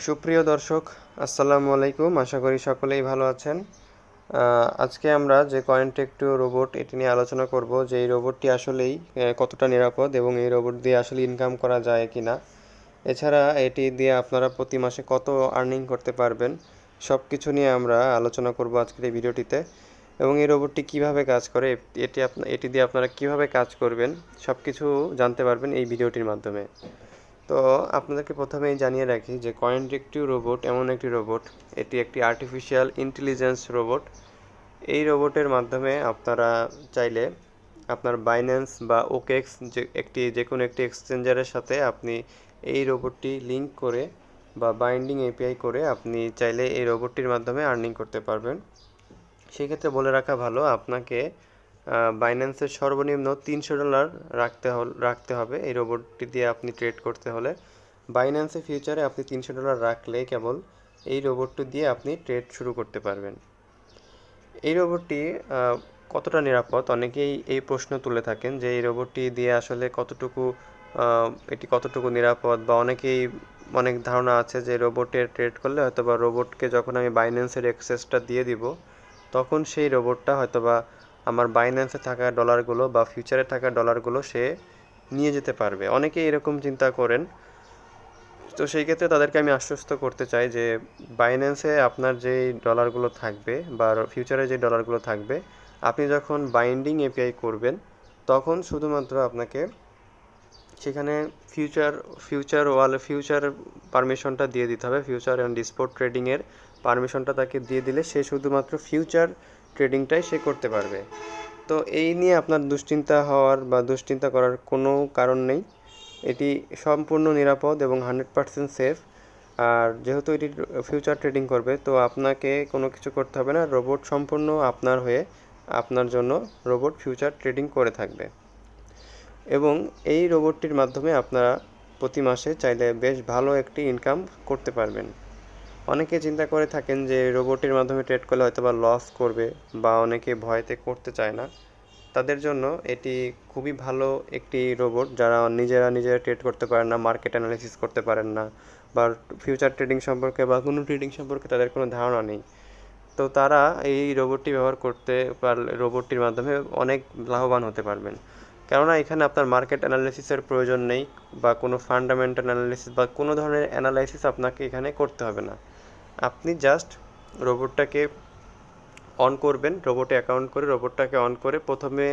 সুপ্রিয় দর্শক, আসসালামু আলাইকুম। আশা করি সকলেই ভালো আছেন। আজকে আমরা যে কয়েনটেক2 রোবট এটি নিয়ে আলোচনা করব যে এই রোবটটি আসলেই কতটা নিরাপদ এবং এই রোবট দিয়ে আসলে ইনকাম করা যায় কিনা। এছাড়া এটি দিয়ে আপনারা প্রতি মাসে কত আর্নিং করতে পারবেন, সব কিছু নিয়ে আমরা আলোচনা করব আজকের এই ভিডিওটিতে। এবং এই রোবটটি কিভাবে কাজ করে, এটি দিয়ে আপনারা কিভাবে কাজ করবেন, সব কিছু জানতে পারবেন এই ভিডিওটির মাধ্যমে। তো আপনাদেরকে প্রথমেই জানিয়ে রাখি যে কয়েনটেক2 রোবট এমন একটি রোবট, এটি একটি আর্টিফিশিয়াল ইন্টেলিজেন্স রোবট। এই রোবটের মাধ্যমে আপনারা চাইলে আপনার বাইন্যান্স বা ওকেক্স যে কোনো একটি এক্সচেঞ্জারের সাথে আপনি এই রোবটটি লিঙ্ক করে বা বাইন্ডিং এপিআই করে আপনি চাইলে এই রোবটটির মাধ্যমে আর্নিং করতে পারবেন। সেক্ষেত্রে বলে রাখা ভালো, আপনাকে বাইন্যান্সের সর্বনিম্ন $300 রাখতে হবে এই রোবটটি দিয়ে আপনি ট্রেড করতে হলে। বাইন্যান্সে ফিউচারে আপনি $300 রাখলে কেবল এই রোবটটি দিয়ে আপনি ট্রেড শুরু করতে পারবেন। এই রোবটটি কতটা নিরাপদ, অনেকেই এই প্রশ্ন তুলে থাকেন যে এই রোবটটি দিয়ে আসলে এটি কতটুকু নিরাপদ, বা অনেক ধারণা আছে যে রোবটের ট্রেড করলে হয়তোবা রোবটকে যখন আমি বাইন্যান্সের অ্যাক্সেসটা দিয়ে দিব তখন সেই রোবটটা হয়তোবা আমার বাইন্যান্সে থাকা ডলারগুলো বা ফিউচারে থাকা ডলারগুলো সে নিয়ে যেতে পারবে। অনেকেই এরকম চিন্তা করেন। তো সেই ক্ষেত্রে তাদেরকে আমি আশ্বস্ত করতে চাই যে বাইন্যান্সে আপনার যেই ডলারগুলো থাকবে বা ফিউচারে যে ডলারগুলো থাকবে, আপনি যখন বাইন্ডিং এপিআই করবেন তখন শুধুমাত্র আপনাকে সেখানে ফিউচার পারমিশনটা দিয়ে দিতে হবে। ফিউচার অ্যান্ড স্পট ট্রেডিংয়ের পারমিশনটা তাকে দিয়ে দিলে সে শুধুমাত্র ফিউচার ট্রেডিংটাই সে করতে পারবে। তো এই নিয়ে আপনার দুশ্চিন্তা করার কোনো কারণ নেই। এটি সম্পূর্ণ নিরাপদ এবং 100% সেফ। আর যেহেতু এটি ফিউচার ট্রেডিং করবে, তো আপনাকে কোনো কিছু করতে হবে না। রোবট সম্পূর্ণ আপনার জন্য রোবট ফিউচার ট্রেডিং করে থাকবে। এবং এই রোবটটির মাধ্যমে আপনারা প্রতি মাসে চাইলে বেশ ভালো একটি ইনকাম করতে পারবেন। অনেকে চিন্তা করে থাকেন যে রোবটের মাধ্যমে ট্রেড করলে হয়তো বা লস করবে, বা অনেকে ভয়তে করতে চায় না। তাদের জন্য এটি খুবই ভালো একটি রোবট। যারা নিজেরা ট্রেড করতে পারেন না, মার্কেট অ্যানালাইসিস করতে পারেন না, বা ফিউচার ট্রেডিং সম্পর্কে বা কোনো ট্রেডিং সম্পর্কে তাদের কোনো ধারণা নেই, তো তারা এই রোবটটি ব্যবহার করতে পারলে রোবটটির মাধ্যমে অনেক লাভবান হতে পারবেন। কেননা এখানে আপনার মার্কেট অ্যানালাইসিসের প্রয়োজন নেই, বা কোনো ফান্ডামেন্টাল অ্যানালাইসিস বা কোনো ধরনের অ্যানালাইসিস আপনাকে এখানে করতে হবে না। আপনি জাস্ট রোবটটাকে অন করবেন, রোবটে অ্যাকাউন্ট করে রোবটটাকে অন করে প্রথমে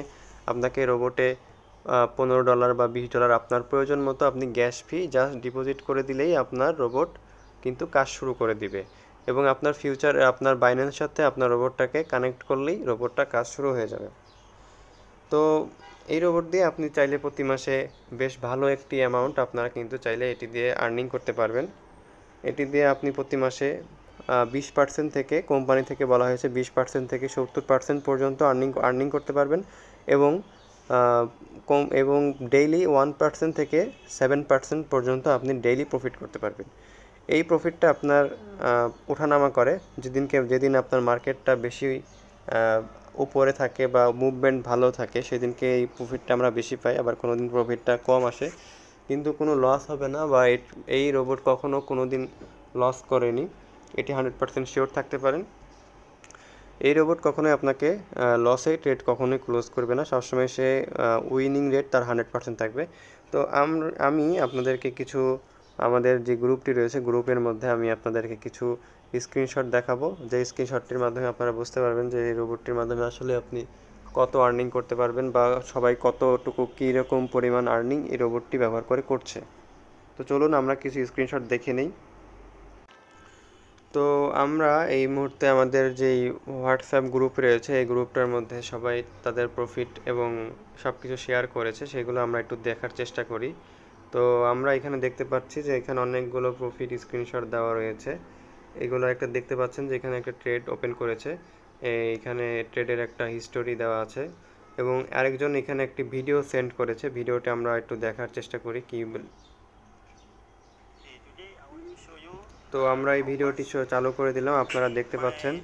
আপনাকে রোবটে $15 বা $20 আপনার প্রয়োজন মতো আপনি গ্যাস ফি জাস্ট ডিপোজিট করে দিলেই আপনার রোবট কিন্তু কাজ শুরু করে দিবে। এবং আপনার বাইন্যান্সের সাথে আপনার রোবটটাকে কানেক্ট করলেই রোবটটা কাজ শুরু হয়ে যাবে। তো এই রোবট দিয়ে আপনি চাইলে প্রতি মাসে বেশ ভালো একটি অ্যামাউন্ট আপনারা কিন্তু চাইলে এটি দিয়ে আর্নিং করতে পারবেন। এটি দিয়ে আপনি প্রতি মাসে 20% থেকে, কোম্পানি থেকে বলা হয়েছে 20% থেকে 70% পর্যন্ত আর্নিং করতে পারবেন। এবং এবং ডেইলি 1% থেকে 7% পর্যন্ত আপনি ডেইলি প্রফিট করতে পারবেন। এই প্রফিটটা আপনার ওঠানামা করে। যেদিন আপনার মার্কেটটা বেশি উপরে থাকে বা মুভমেন্ট ভালো থাকে সেদিনকে এই প্রফিটটা আমরা বেশি পাই, আবার কোনো দিন প্রফিটটা কম আসে। কিন্তু কোনো লস হবে না, বা এই রোবট কখনো কোনো দিন লস করেনি, এটি 100% শিওর থাকতে পারেন। এই রোবট কখনোই আপনাকে লসে ট্রেড কখনোই ক্লোজ করবে না, সবসময় সে উইনিং রেট তার 100% থাকবে। তো আমি আপনাদেরকে কিছু, আমাদের যে গ্রুপটি রয়েছে গ্রুপের মধ্যে আমি আপনাদেরকে কিছু স্ক্রিনশট দেখাবো, যে স্ক্রিনশটটির মাধ্যমে আপনারা বুঝতে পারবেন যে এই রোবটটির মাধ্যমে আসলে আপনি কত আর্নিং করতে পারবেন, বা সবাই কতটুকু কীরকম পরিমাণ আর্নিং এই রোবটটি ব্যবহার করে করছে। তো চলুন আমরা কিছু স্ক্রিনশট দেখে নিই। তো আমরা এই মুহূর্তে আমাদের যেই হোয়াটসঅ্যাপ গ্রুপ রয়েছে এই গ্রুপটার মধ্যে সবাই তাদের প্রফিট এবং সব কিছু শেয়ার করেছে, সেগুলো আমরা একটু দেখার চেষ্টা করি। তো আমরা এখানে দেখতে পাচ্ছি যে এখানে অনেকগুলো প্রফিট স্ক্রিনশট দেওয়া রয়েছে। এগুলো একটা দেখতে পাচ্ছেন যে এখানে একটা ট্রেড ওপেন করেছে, এইখানে ট্রেডের একটা হিস্টোরি দেওয়া আছে, এবং আরেকজন এখানে একটি ভিডিও সেন্ড করেছে। ভিডিওটা আমরা একটু দেখার চেষ্টা করি কি। তো আমরা এই ভিডিওটি চালু করে দিলাম। আপনারা দেখতে পাচ্ছেন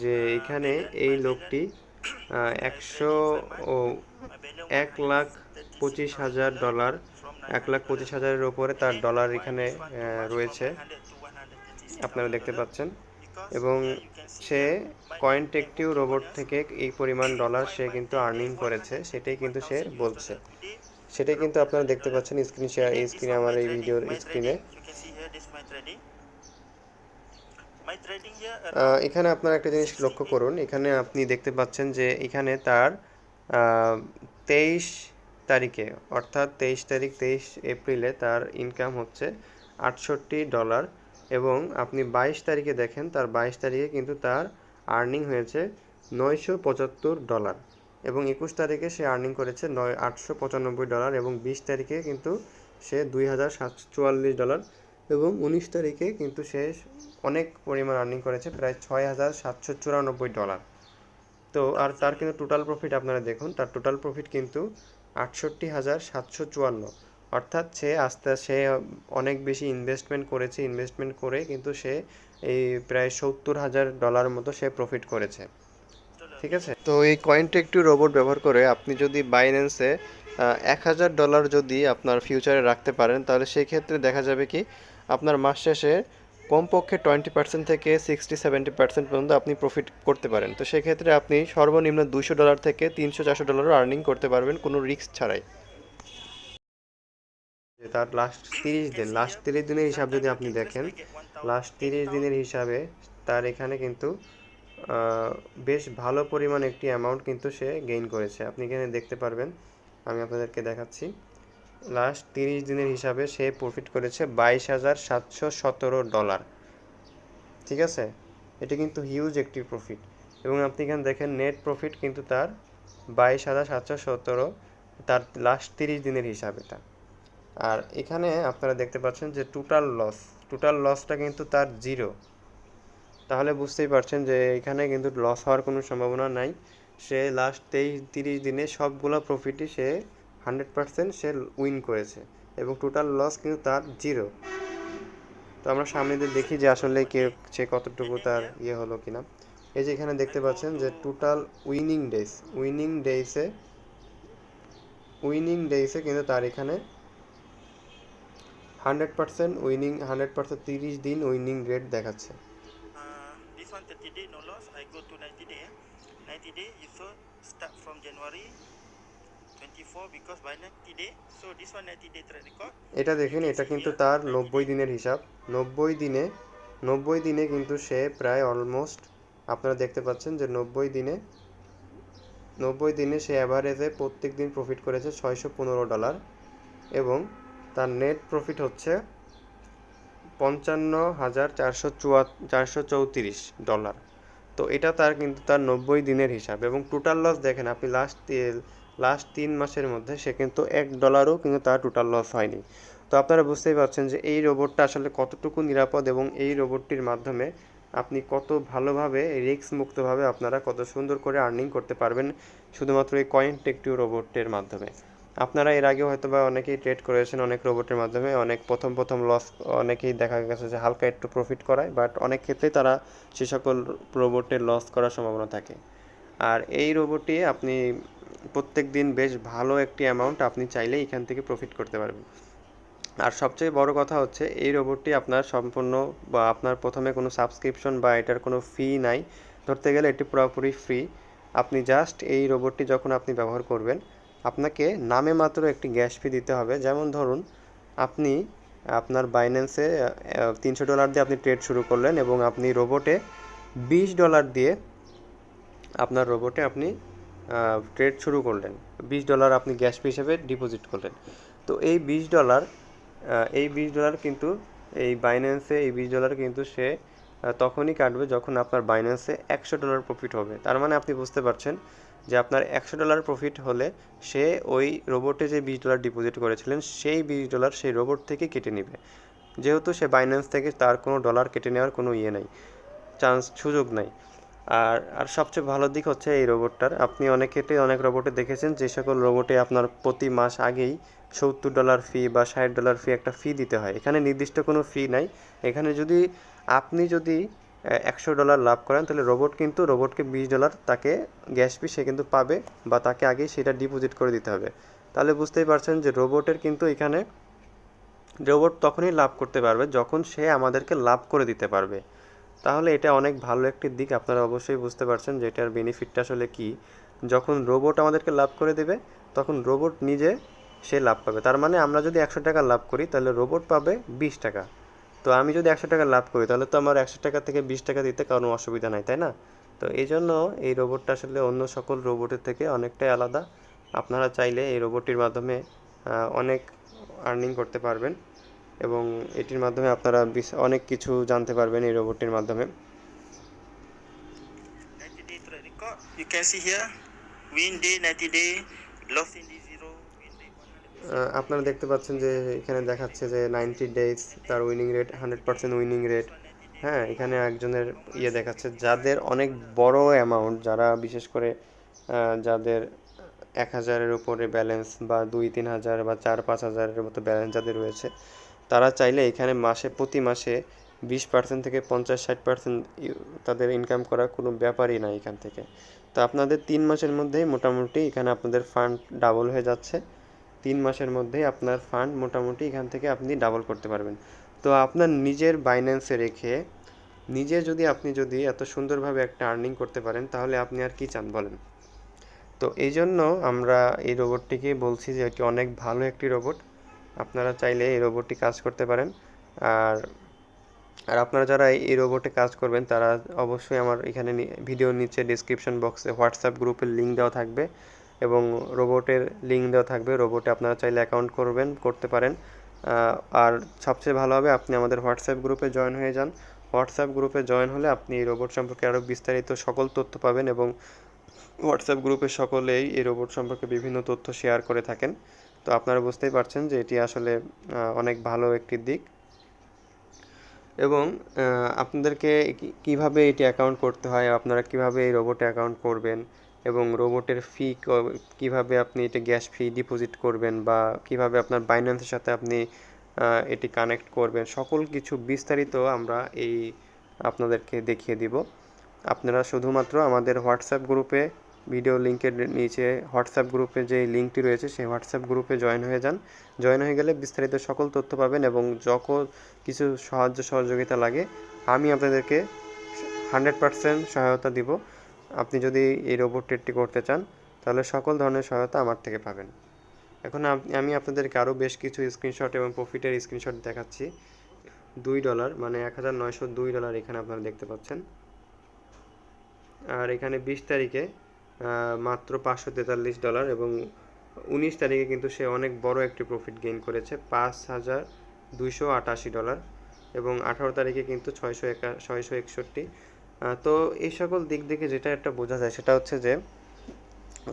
যে এখানে এই লোকটি 1,25,000 ডলার, 1,25,000-এর ওপরে তার ডলার এখানে রয়েছে। আপনারা দেখতে পাচ্ছেন, এবং সে Cointech2u রোবট থেকে এই পরিমাণ ডলার সে কিন্তু আর্নিং করেছে, সেটাই কিন্তু সে বলছে। সেটাই কিন্তু আপনারা দেখতে পাচ্ছেন স্ক্রিনে, আমার এই ভিডিওর স্ক্রিনে। এখানে আপনারা একটা জিনিস লক্ষ্য করুন, এখানে আপনি দেখতে পাচ্ছেন যে এখানে তার 23 তারিখে, অর্থাৎ 23 এপ্রিলে তার ইনকাম হচ্ছে $68, এবং আপনি 22 তারিখে দেখেন, তার 22 তারিখে কিন্তু তার আর্নিং হয়েছে $975, এবং 21 তারিখে সে আর্নিং করেছে $895, এবং 20 তারিখে কিন্তু সে $2744, এবং 19 তারিখে কিন্তু সে অনেক পরিমাণ আর্নিং করেছে, প্রায় $6794। তো আর তার কিন্তু টোটাল প্রফিট আপনারা দেখুন, তার টোটাল প্রফিট কিন্তু 68,754। অর্থাৎ সে অনেক বেশি ইনভেস্টমেন্ট করে কিন্তু সে এই প্রায় $70,000 মতো সে প্রফিট করেছে। ঠিক আছে, তো এই Cointech2u রোবট ব্যবহার করে আপনি যদি বাইন্যান্সে $1,000 যদি আপনার ফিউচারে রাখতে পারেন, তাহলে সেই ক্ষেত্রে দেখা যাবে কি আপনার মাস শেষে কমপক্ষে 20% থেকে 60-70% পর্যন্ত আপনি প্রফিট করতে পারেন। তো সেক্ষেত্রে আপনি সর্বনিম্ন $200 থেকে $300-400 আর্নিং করতে পারবেন কোনো রিস্ক ছাড়াই। তার লাস্ট 30 দিনের হিসাব যদি আপনি দেখেন, লাস্ট 30 দিনের হিসাবে তার এখানে কিন্তু বেশ ভালো পরিমাণ একটি অ্যামাউন্ট কিন্তু সে গেইন করেছে। আপনি এখানে দেখতে পারবেন, আমি আপনাদেরকে দেখাচ্ছি। লাস্ট 30 দিনের হিসাবে সে প্রফিট করেছে $22,717। ঠিক আছে, এটি কিন্তু হিউজ একটি প্রফিট। এবং আপনি এখানে দেখেন নেট প্রফিট কিন্তু তার 22,717, তার লাস্ট 30 দিনের হিসাব এটা। আর এখানে আপনারা দেখতে পাচ্ছেন যে টোটাল লসটা কিন্তু তার 0। তাহলে বুঝতেই পারছেন যে এখানে কিন্তু লস হওয়ার কোনো সম্ভাবনা নাই। সে লাস্ট 30 দিনে সবগুলো প্রফিটই সে 100% সে উইন করেছে, এবং টোটাল লস কিন্তু তার 0। তো আমরা সামনে দিয়ে দেখি যে আসলে সে কতটুকু তার হলো কিনা। এই যে এখানে দেখতে পাচ্ছেন যে টোটাল উইনিং ডেইসে কিন্তু তার এখানে 100% উইনিং, 100% 30 দিন উইনিং রেট দেখাচ্ছে। এটা দেখেন, এটা কিন্তু তার 90 দিনের হিসাব। 90 দিনে কিন্তু সে প্রায় অলমোস্ট, আপনারা দেখতে পাচ্ছেন যে 90 দিনে সে অ্যাভারেজে প্রত্যেক দিন প্রফিট করেছে $615, এবং তার নেট প্রফিট হচ্ছে $55,434। তো এটা তার কিন্তু তার 90 দিনের হিসাব। এবং টোটাল লস দেখেন আপনি, লাস্ট 3 মাসের মধ্যে সে কিন্তু $1ও কিন্তু তার টোটাল লস হয়নি। তো আপনারা বুঝতেই পারছেন যে এই রোবটটা আসলে কতটুকু নিরাপদ, এবং এই রোবটটির মাধ্যমে আপনি কত ভালোভাবে রিস্ক মুক্তভাবে আপনারা কত সুন্দর করে আর্নিং করতে পারবেন শুধুমাত্র এই Cointech2u রোবটের মাধ্যমে। আপনারা এর আগে হয়তো বা অনেকেই ট্রেড করেছেন অনেক রোবটের মাধ্যমে, অনেক প্রথম লস, অনেকেই দেখা গেছে যে হালকা একটু প্রফিট করায়, বাট অনেক ক্ষেত্রেই তারা সে সকল রোবটের লস করার সম্ভাবনা থাকে। আর এই রোবটটি আপনি প্রত্যেক দিন বেশ ভালো একটি অ্যামাউন্ট আপনি চাইলেই এখান থেকে প্রফিট করতে পারবেন। আর সবচেয়ে বড় কথা হচ্ছে এই রোবটটি আপনার সম্পূর্ণ, বা আপনার প্রথমে কোনো সাবস্ক্রিপশন বা এটার কোনো ফি নাই, ধরতে গেলে এটি পুরোপুরি ফ্রি। আপনি জাস্ট এই রোবটটি যখন আপনি ব্যবহার করবেন, আপনাকে নামে মাত্র একটি গ্যাস ফি দিতে হবে। যেমন ধরুন আপনি আপনার বাইন্যান্সে $300 দিয়ে আপনি ট্রেড শুরু করলেন, এবং আপনি রোবটে $20 দিয়ে আপনার রোবটে আপনি ট্রেড শুরু করলেন, $20 আপনি গ্যাস ফি হিসেবে ডিপোজিট করলেন। তো এই $20 কিন্তু এই বাইন্যান্সে এই $20 কিন্তু সে তখনই কাটবে যখন আপনার বাইন্যান্সে $100 প্রফিট হবে। তার মানে আপনি বুঝতে পারছেন যে আপনার $100 প্রফিট হলে সে ওই রোবটে যে $20 ডিপোজিট করেছিলেন সেই $20 সেই রোবট থেকে কেটে নেবে, যেহেতু সে বাইন্যান্স থেকে তার কোনো ডলার কেটে নেওয়ার কোনো নেই, সুযোগ নাই। আর সবচেয়ে ভালো দিক হচ্ছে এই রোবটটার, আপনি অনেক ক্ষেত্রে অনেক রোবটে দেখেছেন যে সকল রোবটে আপনার প্রতি মাস আগেই $70 ফি বা $60 ফি একটা ফি দিতে হয়। এখানে নির্দিষ্ট কোনো ফি নাই। এখানে আপনি যদি $100 লাভ করেন, তাহলে রোবটকে $20 তাকে গ্যাস ফি সে কিন্তু পাবে, বা তাকে আগেই সেটা ডিপোজিট করে দিতে হবে। তাহলে বুঝতেই পারছেন যে রোবটের কিন্তু এখানে রোবট তখনই লাভ করতে পারবে যখন সে আমাদেরকে লাভ করে দিতে পারবে। তাহলে এটা অনেক ভালো একটি দিক, আপনারা অবশ্যই বুঝতে পারছেন যে এটার বেনিফিটটা আসলে কী। যখন রোবট আমাদেরকে লাভ করে দেবে তখন রোবট নিজে সে লাভ পাবে। তার মানে আমরা যদি 100 টাকা লাভ করি তাহলে রোবট পাবে 20 টাকা। তো আমি যদি 100 টাকা লাভ করি তাহলে তো আমার 100 টাকা থেকে 20 টাকা দিতে কোনো অসুবিধা নাই, তাই না? তো এই জন্য এই রোবটটা আসলে অন্য সকল রোবটের থেকে অনেকটাই আলাদা। আপনারা চাইলে এই রোবটটির মাধ্যমে অনেক আর্নিং করতে পারবেন এবং এটির মাধ্যমে আপনারা অনেক কিছু জানতে পারবেন এই রোবটটির মাধ্যমে। You can see here, win day 90 day, loss in day 0, win day 100%. আপনারা দেখতে পাচ্ছেন যে এখানে দেখাচ্ছে যে 90 ডেজ তার উইনিং রেট 100% উইনিং রেট। হ্যাঁ, এখানে একজনের দেখাচ্ছে যাদের অনেক বড় অ্যামাউন্ট, যারা বিশেষ করে যাদের 1000-এর উপরে ব্যালেন্স বা 2-3 হাজার বা 4-5 হাজারের মতো ব্যালেন্স যাদের রয়েছে, তারা চাইলে এখানে প্রতি মাসে 20% থেকে 50-60% তাদের ইনকাম করা কোনো ব্যাপারই না এখান থেকে। তো আপনাদের 3 মাসের মধ্যেই মোটামুটি এখানে আপনাদের ফান্ড ডাবল হয়ে যাচ্ছে। 3 মাসের মধ্যেই আপনার ফান্ড মোটামুটি এখান থেকে আপনি ডাবল করতে পারবেন। তো আপনার নিজের বাইন্যান্সে রেখে আপনি যদি এত সুন্দরভাবে একটা আর্নিং করতে পারেন তাহলে আপনি আর কি চান বলেন? তো এই জন্য আমরা এই রোবটটিকে বলছি যে এটি অনেক ভালো একটি রোবট। আপনারা চাইলে এই রোবটটি কাজ করতে পারেন। আর আর আপনারা যারা এই রোবটে কাজ করবেন তারা অবশ্যই আমার এখানে ভিডিওর নিচে ডিসক্রিপশন বক্সে হোয়াটসঅ্যাপ গ্রুপের লিঙ্ক দেওয়া থাকবে এবং রোবটের লিঙ্ক দেওয়া থাকবে। রোবটে আপনারা চাইলে অ্যাকাউন্ট করতে পারেন। আর সবচেয়ে ভালো হবে আপনি আমাদের হোয়াটসঅ্যাপ গ্রুপে জয়েন হয়ে যান। হোয়াটসঅ্যাপ গ্রুপে জয়েন হলে আপনি এই রোবট সম্পর্কে আরও বিস্তারিত সকল তথ্য পাবেন এবং হোয়াটসঅ্যাপ গ্রুপে সকলেই এই রোবট সম্পর্কে বিভিন্ন তথ্য শেয়ার করে থাকেন। তো আপনারা বুঝতেই পারছেন যে এটি আসলে অনেক ভালো একটি দিক। এবং আপনাদেরকে কিভাবে এটি অ্যাকাউন্ট করতে হয়, আপনারা কিভাবে এই রোবটে অ্যাকাউন্ট করবেন এবং রোবটের ফি কিভাবে আপনি এটা গ্যাস ফি ডিপোজিট করবেন বা কিভাবে আপনার বাইন্যান্সের সাথে আপনি এটি কানেক্ট করবেন, সকল কিছু বিস্তারিত আমরা আপনাদেরকে দেখিয়ে দিব। আপনারা শুধুমাত্র আমাদের হোয়াটসঅ্যাপ গ্রুপে ভিডিও লিঙ্কের নিচে হোয়াটসঅ্যাপ গ্রুপে যে লিঙ্কটি রয়েছে সেই হোয়াটসঅ্যাপ গ্রুপে জয়েন হয়ে যান। জয়েন হয়ে গেলে বিস্তারিত সকল তথ্য পাবেন এবং যখন কিছু সাহায্য সহযোগিতা লাগে আমি আপনাদেরকে 100% সহায়তা দিব। আপনি যদি এই রোবট ট্রেডটি করতে চান তাহলে সকল ধরনের সহায়তা আমার থেকে পাবেন। এখন আমি আপনাদেরকে আরও বেশ কিছু স্ক্রিনশট এবং প্রফিটের স্ক্রিনশট দেখাচ্ছি। $2 মানে $1902 এখানে আপনারা দেখতে পাচ্ছেন। আর এখানে 20 তারিখে মাত্র $543 এবং 19 তারিখে কিন্তু সে অনেক বড় একটি প্রফিট গেইন করেছে $5288 এবং 18 তারিখে কিন্তু 661। তো এই সকল দিক দেখে যেটা একটা বোঝা যায় সেটা হচ্ছে যে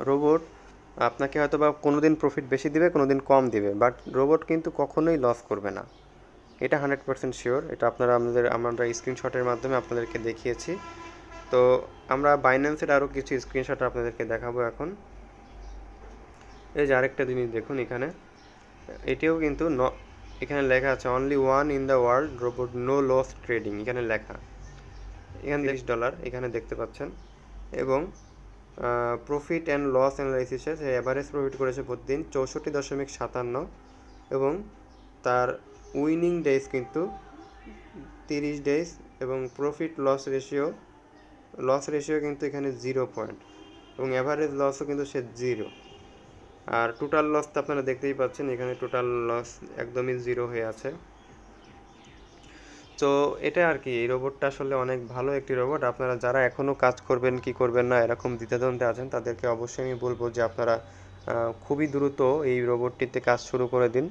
রোবট আপনাকে হয়তো বা কোনো দিন প্রফিট বেশি দিবে, কোনো দিন কম দিবে, বাট রোবট কিন্তু কখনোই লস করবে না, এটা 100% শিওর। এটা আমরা স্ক্রিনশটের মাধ্যমে আপনাদেরকে দেখিয়েছি। তো আমরা বাইন্যান্সের আরও কিছু স্ক্রিনশট আপনাদেরকে দেখাবো এখন। এই যে আরেকটা জিনিস দেখুন, এটিও কিন্তু এখানে লেখা আছে only one in the world robot no loss trading, এখানে লেখা। এখানে $30 এখানে দেখতে পাচ্ছেন এবং প্রফিট অ্যান্ড লস অ্যানালাইসিসে সে অ্যাভারেজ প্রফিট করেছে প্রতিদিন 64.57 এবং তার উইনিং ডেজ কিন্তু 30 ডেজ এবং প্রফিট লস রেশিও কিন্তু এখানে 0 পয়েন্ট এবং অ্যাভারেজ লসও কিন্তু সে 0। আর টোটাল লস তো আপনারা দেখতেই পাচ্ছেন, এখানে টোটাল লস একদমই 0 হয়ে আছে। তো এটা আর কি, এই রোবটটা আসলে অনেক ভালো একটি রোবট। আপনারা যারা এখনও কাজ করবেন কি করবেন না এরকম দ্বিধাদ্বন্দ্বে আছেন তাদেরকে অবশ্যই আমি বলবো যে আপনারা খুবই দ্রুত এই রোবটটিতে কাজ শুরু করে দিন।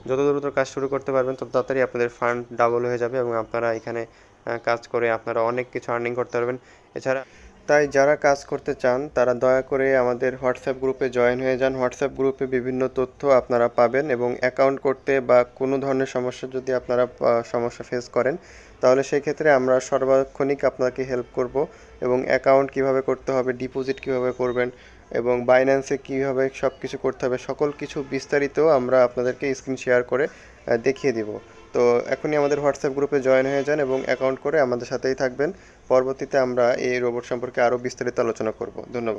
যত দ্রুত কাজ শুরু করতে পারবেন তত তাড়াতাড়ি আপনাদের ফান্ড ডাবল হয়ে যাবে এবং আপনারা এখানে কাজ করে আপনারা অনেক কিছু আর্নিং করতে পারবেন। এছাড়া তাই যারা কাজ করতে চান তারা দয়া করে আমাদের হোয়াটসঅ্যাপ গ্রুপে জয়েন হয়ে যান। হোয়াটসঅ্যাপ গ্রুপে বিভিন্ন তথ্য আপনারা পাবেন এবং অ্যাকাউন্ট করতে বা কোনো ধরনের সমস্যা যদি আপনারা সমস্যা ফেস করেন তাহলে সেই ক্ষেত্রে আমরা সর্বক্ষণিক আপনাকে হেল্প করব এবং অ্যাকাউন্ট কিভাবে করতে হবে, ডিপোজিট কিভাবে করবেন এবং বাইন্যান্সে কীভাবে সব কিছু করতে হবে সকল কিছু বিস্তারিত আমরা আপনাদেরকে স্ক্রিন শেয়ার করে দেখিয়ে দিব। তো এখনই আমাদের হোয়াটসঅ্যাপ গ্রুপে জয়েন হয়ে যান এবং অ্যাকাউন্ট করে আমাদের সাথেই থাকবেন। পরবর্তীতে আমরা এই রোবট সম্পর্কে আরও বিস্তারিত আলোচনা করব। ধন্যবাদ।